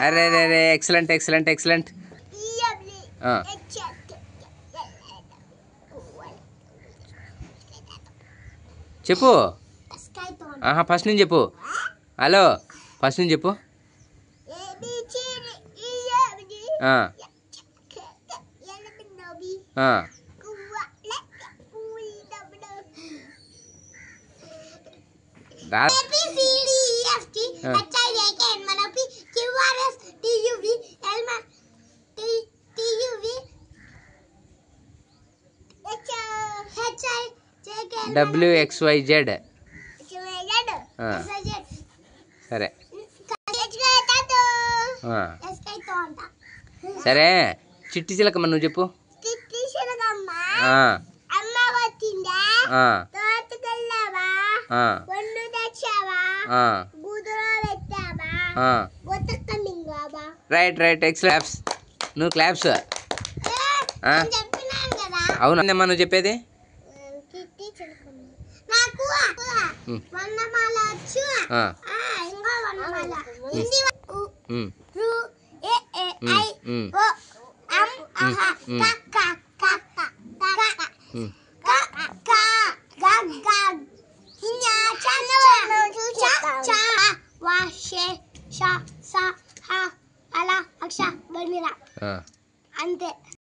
అరే రే రే excellent excellent excellent. చెప్పు. First నుంచి చెప్పు. హలో ఫస్ట్ నుంచి చెప్పు. WXYZ. సరే సరే చిట్టి చిలకమ్మ నువ్వు చెప్పు. Right right excellent. నువ్వు క్లాప్స్. అవునమ్మా నువ్వు చెప్పేది.